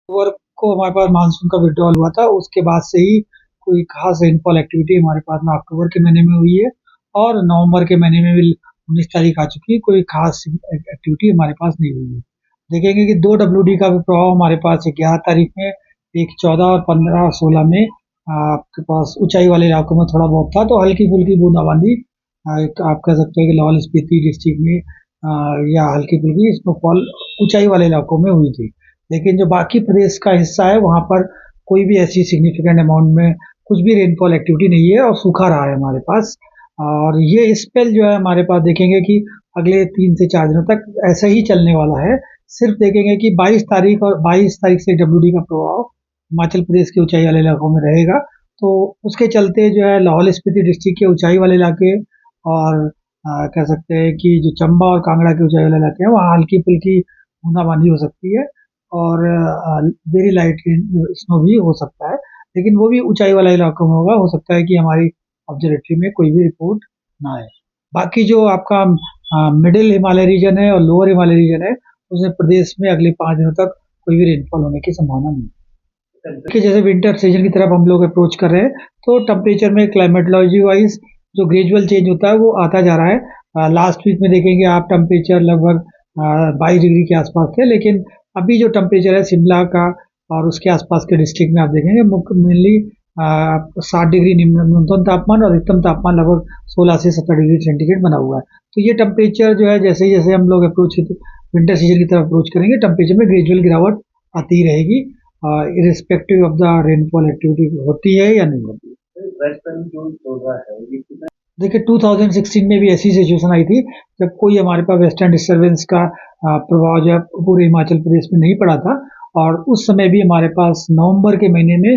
अक्टूबर को हमारे पास मानसून का विड्रॉल हुआ था, उसके बाद से ही कोई खास रेनफॉल एक्टिविटी हमारे पास ना अक्टूबर के महीने में हुई है और नवंबर के महीने में भी 19 तारीख आ चुकी है, कोई खास एक्टिविटी हमारे पास नहीं हुई है। देखेंगे कि 2 डब्ल्यूडी का भी प्रभाव हमारे पास है 11 तारीख में, एक 14 और 15 और 16 में आपके पास ऊंचाई वाले इलाकों में थोड़ा बहुत था, तो हल्की फुल्की बूंदाबांदी आप कह सकते हैं कि लाहौल स्पीति डिस्ट्रिक्ट में या हल्की फुल्की स्नोफॉल ऊंचाई वाले इलाकों में हुई थी। लेकिन जो बाकी प्रदेश का हिस्सा है वहां पर कोई भी ऐसी सिग्निफिकेंट अमाउंट में कुछ भी रेनफॉल एक्टिविटी नहीं है और सूखा रहा है हमारे पास। और ये स्पेल जो है हमारे पास देखेंगे कि अगले 3 से 4 दिनों तक ऐसा ही चलने वाला है। सिर्फ देखेंगे कि 22 तारीख और 22 तारीख से डब्ल्यूडी का प्रभाव हिमाचल प्रदेश के ऊंचाई वाले इलाकों में रहेगा। तो उसके चलते जो है लाहौल स्पीति डिस्ट्रिक्ट के ऊंचाई वाले इलाके और कह सकते हैं कि जो चंबा और कांगड़ा के ऊंचाई वाले इलाके हैं वहाँ हल्की फुल्की बूंदाबांदी हो सकती है और वेरी लाइट स्नो भी हो सकता है, लेकिन वो भी ऊंचाई वाला इलाकों में होगा। हो सकता है कि हमारी ऑब्जर्वेटरी में कोई भी रिपोर्ट ना आए। बाकी जो आपका मिडिल हिमालय रीजन है और लोअर हिमालय रीजन है उसमें प्रदेश में अगले 5 दिनों तक कोई भी रेनफॉल होने की संभावना नहीं है। कि जैसे विंटर सीजन की तरफ हम लोग अप्रोच कर रहे हैं तो टेम्परेचर में क्लाइमेटोलॉजी वाइज जो ग्रेजुअल चेंज होता है वो आता जा रहा है। लास्ट वीक में देखेंगे आप टेम्परेचर लगभग 22 डिग्री के आसपास थे, लेकिन अभी जो टेम्परेचर है शिमला का और उसके आसपास के डिस्ट्रिक्ट में आप देखेंगे मेनली 60 डिग्री न्यूनतम तापमान और अधिकतम तापमान लगभग 16 से 17 डिग्री सेंटीग्रेड बना हुआ है। तो ये टेम्परेचर जो है जैसे जैसे हम लोग अप्रोच विंटर सीजन की तरफ अप्रोच करेंगे टेम्परेचर में ग्रेजुअल गिरावट आती रहेगी, irrespective of the rainfall activity होती है या नहीं होती है। देखिए 2016 में भी ऐसी सिचुएशन आई थी जब कोई हमारे पास वेस्टर्न डिस्टर्बेंस का प्रभाव जो है पूरे हिमाचल प्रदेश में नहीं पड़ा था और उस समय भी हमारे पास नवंबर के महीने में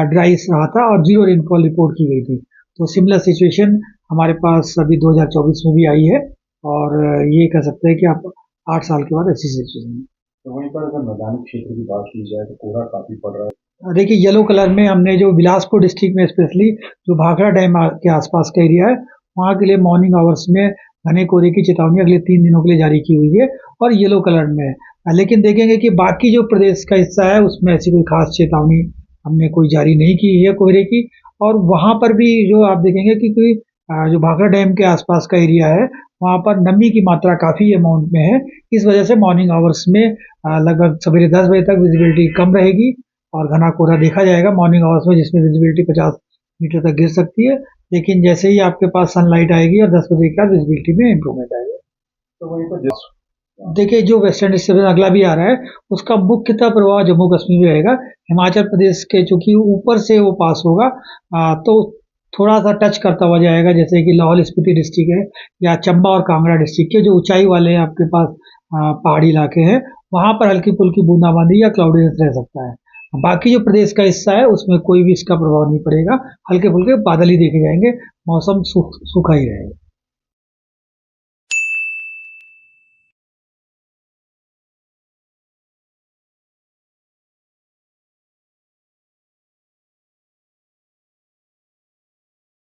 ड्राई रहा था और जीरो रेनफॉल रिपोर्ट की गई थी। तो सिमिलर सिचुएशन हमारे पास अभी 2024 में भी आई है और ये कह सकते हैं कि आप 8 साल के बाद ऐसी सिचुएशन है। तो वहीं पर अगर मैदानी क्षेत्र की बात की जाए तो कोहरा काफी पड़ रहा है। देखिए येलो कलर में हमने जो बिलासपुर डिस्ट्रिक्ट में स्पेशली जो भाखड़ा डैम के आसपास का एरिया है वहाँ के लिए मॉर्निंग आवर्स में घने कोहरे की चेतावनी अगले 3 दिनों के लिए जारी की हुई है और येलो कलर में है। लेकिन देखेंगे कि बाकी जो प्रदेश का हिस्सा है उसमें ऐसी कोई खास चेतावनी हमने कोई जारी नहीं की है कोहरे की। और वहाँ पर भी जो आप देखेंगे कि कोई जो भाखड़ा डैम के आसपास का एरिया है वहाँ पर नमी की मात्रा काफी अमाउंट में है। इस वजह से मॉर्निंग आवर्स में लगभग सवेरे 10 बजे तक विजिबिलिटी कम रहेगी और घना कोहरा देखा जाएगा मॉर्निंग आवर्स में, जिसमें विजिबिलिटी 50 मीटर तक गिर सकती है। लेकिन जैसे ही आपके पास सनलाइट आएगी और 10 बजे के बाद विजिबिलिटी में इम्प्रूवमेंट आएगा। तो वहीं पर देखिए जो वेस्टर्न डिस्टर्बेंस अगला भी आ रहा है उसका मुख्यतः प्रभाव जम्मू कश्मीर में रहेगा। हिमाचल प्रदेश के चूंकि ऊपर से वो पास होगा तो थोड़ा सा टच करता हुआ जाएगा, जैसे कि लाहौल स्पीति डिस्ट्रिक्ट है या चंबा और कांगड़ा डिस्ट्रिक्ट के जो ऊंचाई वाले आपके पास पहाड़ी इलाके हैं वहां पर हल्की फुल्की बूंदाबांदी या क्लाउडीनेस रह सकता है। बाकी जो प्रदेश का हिस्सा है उसमें कोई भी इसका प्रभाव नहीं पड़ेगा, हल्के फुल्के बादल ही देखे जाएंगे, मौसम सूखा ही रहेगा।